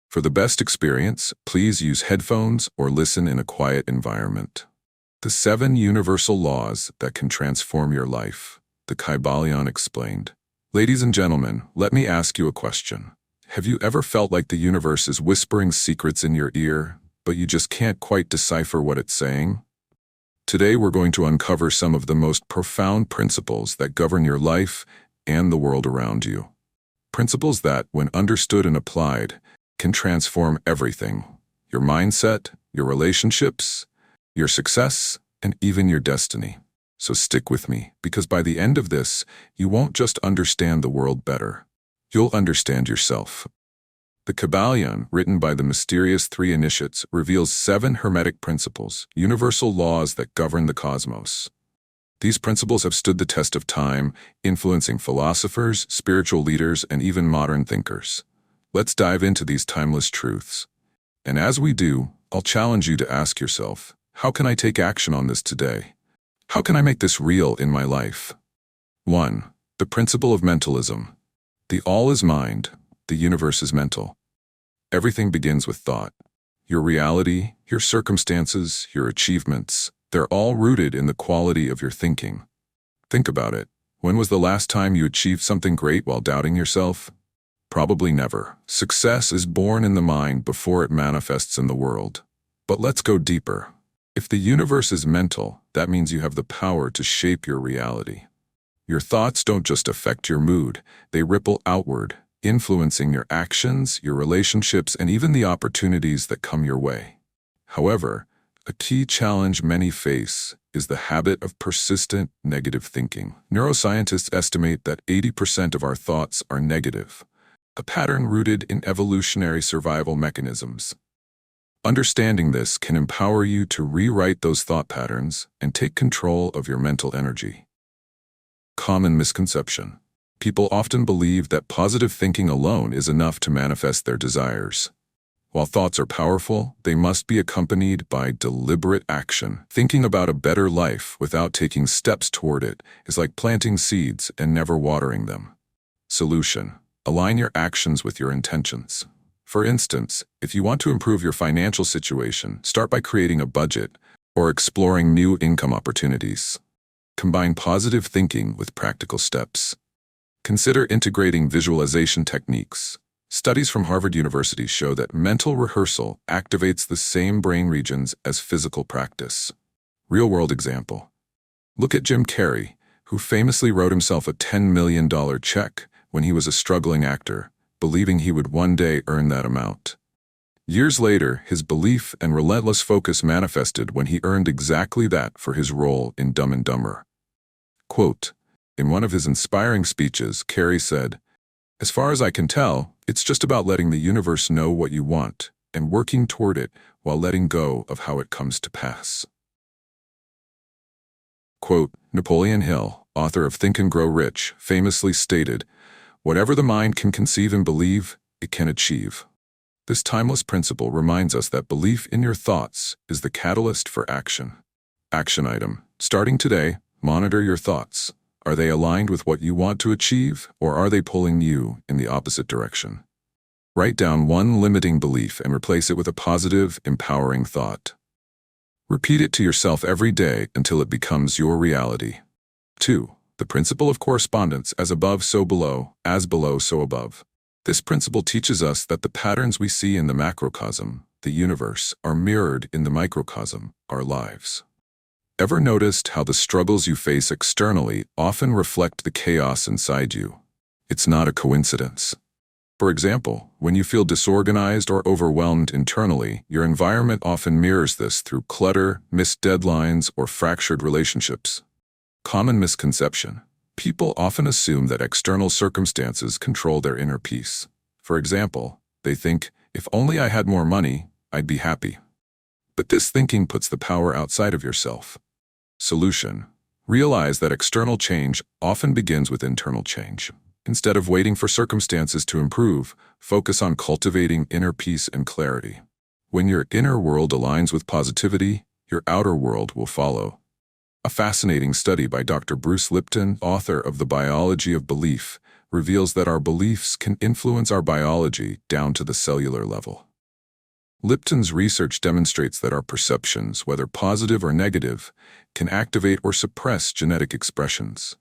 For the best experience, please use headphones or listen in a quiet environment. The 7 universal laws that can transform your life, the Kybalion explained. Ladies and gentlemen, let me ask you a question. Have you ever felt like the universe is whispering secrets in your ear, but you just can't quite decipher what it's saying? Today we're going to uncover some of the most profound principles that govern your life and the world around you. Principles that, when understood and applied, can transform everything: your mindset, your relationships, your success, and even your destiny. So stick with me, because by the end of this, you won't just understand the world better. You'll understand yourself. The Kybalion, written by the mysterious 3 initiates, reveals 7 Hermetic principles, universal laws that govern the cosmos. These principles have stood the test of time, influencing philosophers, spiritual leaders, and even modern thinkers. Let's dive into these timeless truths. And as we do, I'll challenge you to ask yourself, how can I take action on this today? How can I make this real in my life? 1. The principle of mentalism. The all is mind, the universe is mental. Everything begins with thought. Your reality, your circumstances, your achievements, they're all rooted in the quality of your thinking. Think about it. When was the last time you achieved something great while doubting yourself? Probably never. Success is born in the mind before it manifests in the world. But let's go deeper. If the universe is mental, that means you have the power to shape your reality. Your thoughts don't just affect your mood, they ripple outward, influencing your actions, your relationships, and even the opportunities that come your way. However, a key challenge many face is the habit of persistent negative thinking. Neuroscientists estimate that 80% of our thoughts are negative, a pattern rooted in evolutionary survival mechanisms. Understanding this can empower you to rewrite those thought patterns and take control of your mental energy. Common misconception. People often believe that positive thinking alone is enough to manifest their desires. While thoughts are powerful, they must be accompanied by deliberate action. Thinking about a better life without taking steps toward it is like planting seeds and never watering them. Solution. Align your actions with your intentions. For instance, if you want to improve your financial situation, start by creating a budget or exploring new income opportunities. Combine positive thinking with practical steps. Consider integrating visualization techniques. Studies from Harvard University show that mental rehearsal activates the same brain regions as physical practice. Real-world example. Look at Jim Carrey, who famously wrote himself a $10 million check when he was a struggling actor, believing he would one day earn that amount. Years later, his belief and relentless focus manifested when he earned exactly that for his role in Dumb and Dumber. Quote, in one of his inspiring speeches, Carrey said, "As far as I can tell, it's just about letting the universe know what you want and working toward it while letting go of how it comes to pass." Quote, Napoleon Hill, author of Think and Grow Rich, famously stated, "Whatever the mind can conceive and believe, it can achieve." This timeless principle reminds us that belief in your thoughts is the catalyst for action. Action item. Starting today, monitor your thoughts. Are they aligned with what you want to achieve, or are they pulling you in the opposite direction? Write down one limiting belief and replace it with a positive, empowering thought. Repeat it to yourself every day until it becomes your reality. 2. The principle of correspondence: as above, so below, as below, so above. This principle teaches us that the patterns we see in the macrocosm, the universe, are mirrored in the microcosm, our lives. Ever noticed how the struggles you face externally often reflect the chaos inside you? It's not a coincidence. For example, when you feel disorganized or overwhelmed internally, your environment often mirrors this through clutter, missed deadlines, or fractured relationships. Common misconception. People often assume that external circumstances control their inner peace. For example, they think, if only I had more money, I'd be happy. But this thinking puts the power outside of yourself. Solution. Realize that external change often begins with internal change. Instead of waiting for circumstances to improve, focus on cultivating inner peace and clarity. When your inner world aligns with positivity, your outer world will follow. A fascinating study by Dr. Bruce Lipton, author of The Biology of Belief, reveals that our beliefs can influence our biology down to the cellular level. Lipton's research demonstrates that our perceptions, whether positive or negative, can activate or suppress genetic expressions.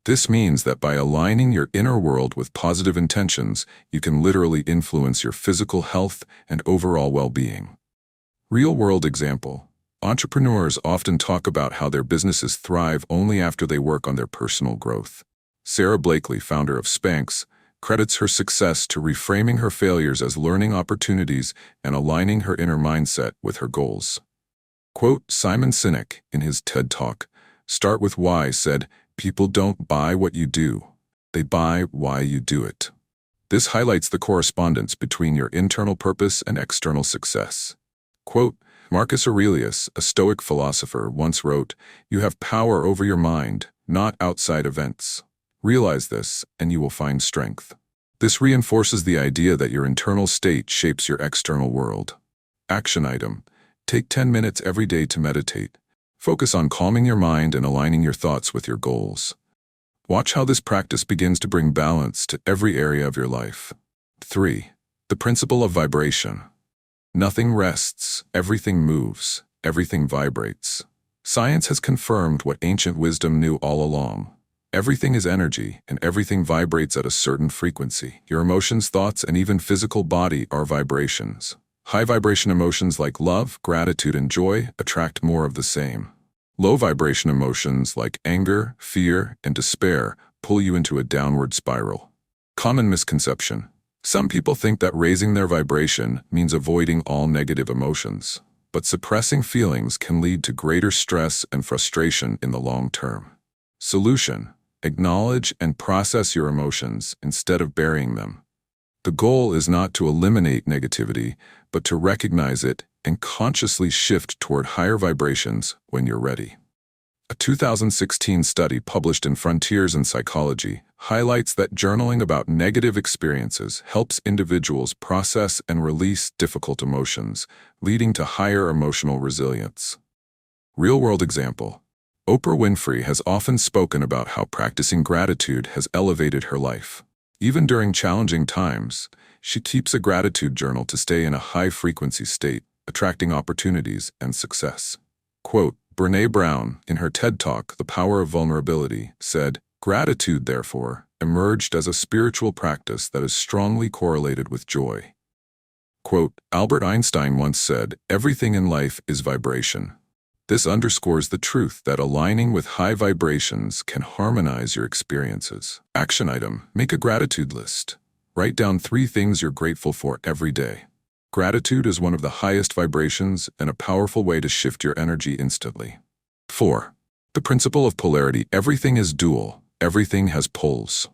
This means that by aligning your inner world with positive intentions, you can literally influence your physical health and overall well-being. Real-world example. Entrepreneurs often talk about how their businesses thrive only after they work on their personal growth. Sarah Blakely, founder of Spanx, credits her success to reframing her failures as learning opportunities and aligning her inner mindset with her goals. Quote, Simon Sinek, in his TED Talk, "Start with why," said, "People don't buy what you do. They buy why you do it." This highlights the correspondence between your internal purpose and external success. Quote, Marcus Aurelius, a Stoic philosopher, once wrote, "You have power over your mind, not outside events. Realize this, and you will find strength." This reinforces the idea that your internal state shapes your external world. Action item. Take 10 minutes every day to meditate. Focus on calming your mind and aligning your thoughts with your goals. Watch how this practice begins to bring balance to every area of your life. 3. The principle of vibration. Nothing rests, everything moves, everything vibrates. Science has confirmed what ancient wisdom knew all along. Everything is energy, and everything vibrates at a certain frequency. Your emotions, thoughts, and even physical body are vibrations. High-vibration emotions like love, gratitude, and joy attract more of the same. Low-vibration emotions like anger, fear, and despair pull you into a downward spiral. Common misconception. Some people think that raising their vibration means avoiding all negative emotions, but suppressing feelings can lead to greater stress and frustration in the long term. Solution. Acknowledge and process your emotions instead of burying them. The goal is not to eliminate negativity, but to recognize it and consciously shift toward higher vibrations when you're ready. A 2016 study published in Frontiers in Psychology highlights that journaling about negative experiences helps individuals process and release difficult emotions, leading to higher emotional resilience. Real-world example. Oprah Winfrey has often spoken about how practicing gratitude has elevated her life. Even during challenging times, she keeps a gratitude journal to stay in a high-frequency state, attracting opportunities and success. Quote, Brené Brown, in her TED Talk, The Power of Vulnerability, said, "Gratitude, therefore, emerged as a spiritual practice that is strongly correlated with joy." Quote, Albert Einstein once said, "Everything in life is vibration." This underscores the truth that aligning with high vibrations can harmonize your experiences. Action item. Make a gratitude list. Write down 3 things you're grateful for every day. Gratitude is one of the highest vibrations and a powerful way to shift your energy instantly. 4. The principle of polarity. Everything is dual. Everything has poles.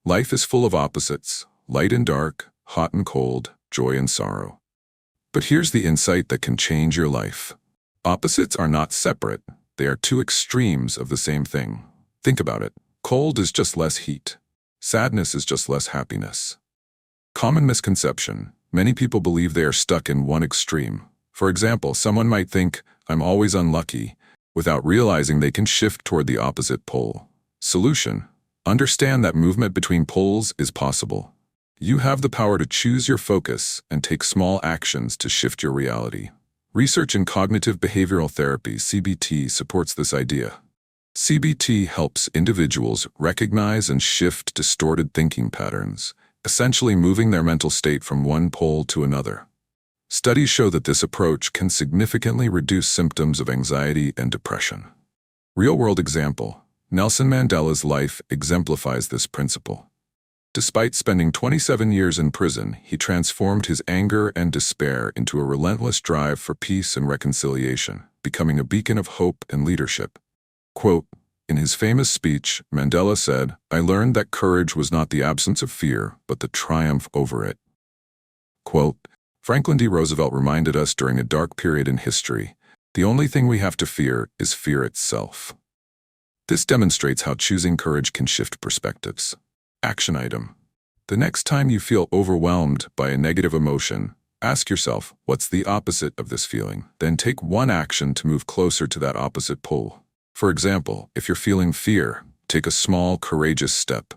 Life is full of opposites, light and dark, hot and cold, joy and sorrow. But here's the insight that can change your life. Opposites are not separate. They are 2 extremes of the same thing. Think about it. Cold is just less heat. Sadness is just less happiness. Common misconception. Many people believe they are stuck in one extreme. For example, someone might think, "I'm always unlucky," without realizing they can shift toward the opposite pole. Solution. Understand that movement between poles is possible. You have the power to choose your focus and take small actions to shift your reality. Research in cognitive behavioral therapy, CBT, supports this idea. CBT helps individuals recognize and shift distorted thinking patterns, essentially moving their mental state from one pole to another. Studies show that this approach can significantly reduce symptoms of anxiety and depression. Real-world example. Nelson Mandela's life exemplifies this principle. Despite spending 27 years in prison, he transformed his anger and despair into a relentless drive for peace and reconciliation, becoming a beacon of hope and leadership. Quote, in his famous speech, Mandela said, "I learned that courage was not the absence of fear, but the triumph over it." Quote, Franklin D. Roosevelt reminded us during a dark period in history, "The only thing we have to fear is fear itself." This demonstrates how choosing courage can shift perspectives. Action item. The next time you feel overwhelmed by a negative emotion, ask yourself, what's the opposite of this feeling? Then take one action to move closer to that opposite pole. For example, if you're feeling fear, take a small, courageous step.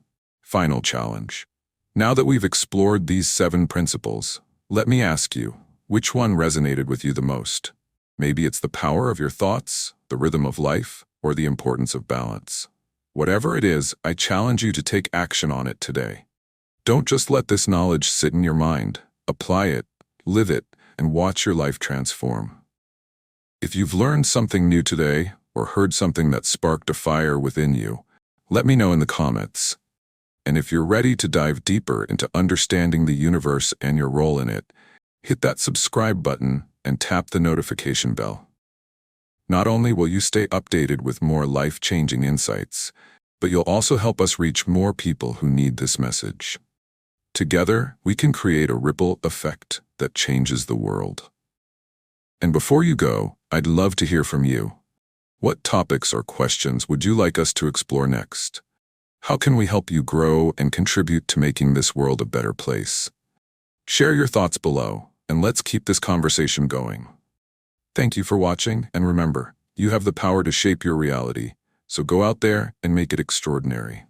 Final challenge. Now that we've explored these 7 principles, let me ask you, which one resonated with you the most? Maybe it's the power of your thoughts, the rhythm of life, or the importance of balance. Whatever it is, I challenge you to take action on it today. Don't just let this knowledge sit in your mind. Apply it, live it, and watch your life transform. If you've learned something new today, or heard something that sparked a fire within you, let me know in the comments. And if you're ready to dive deeper into understanding the universe and your role in it, hit that subscribe button and tap the notification bell. Not only will you stay updated with more life-changing insights, but you'll also help us reach more people who need this message. Together, we can create a ripple effect that changes the world. And before you go, I'd love to hear from you. What topics or questions would you like us to explore next? How can we help you grow and contribute to making this world a better place? Share your thoughts below, and let's keep this conversation going. Thank you for watching, and remember, you have the power to shape your reality, so go out there and make it extraordinary.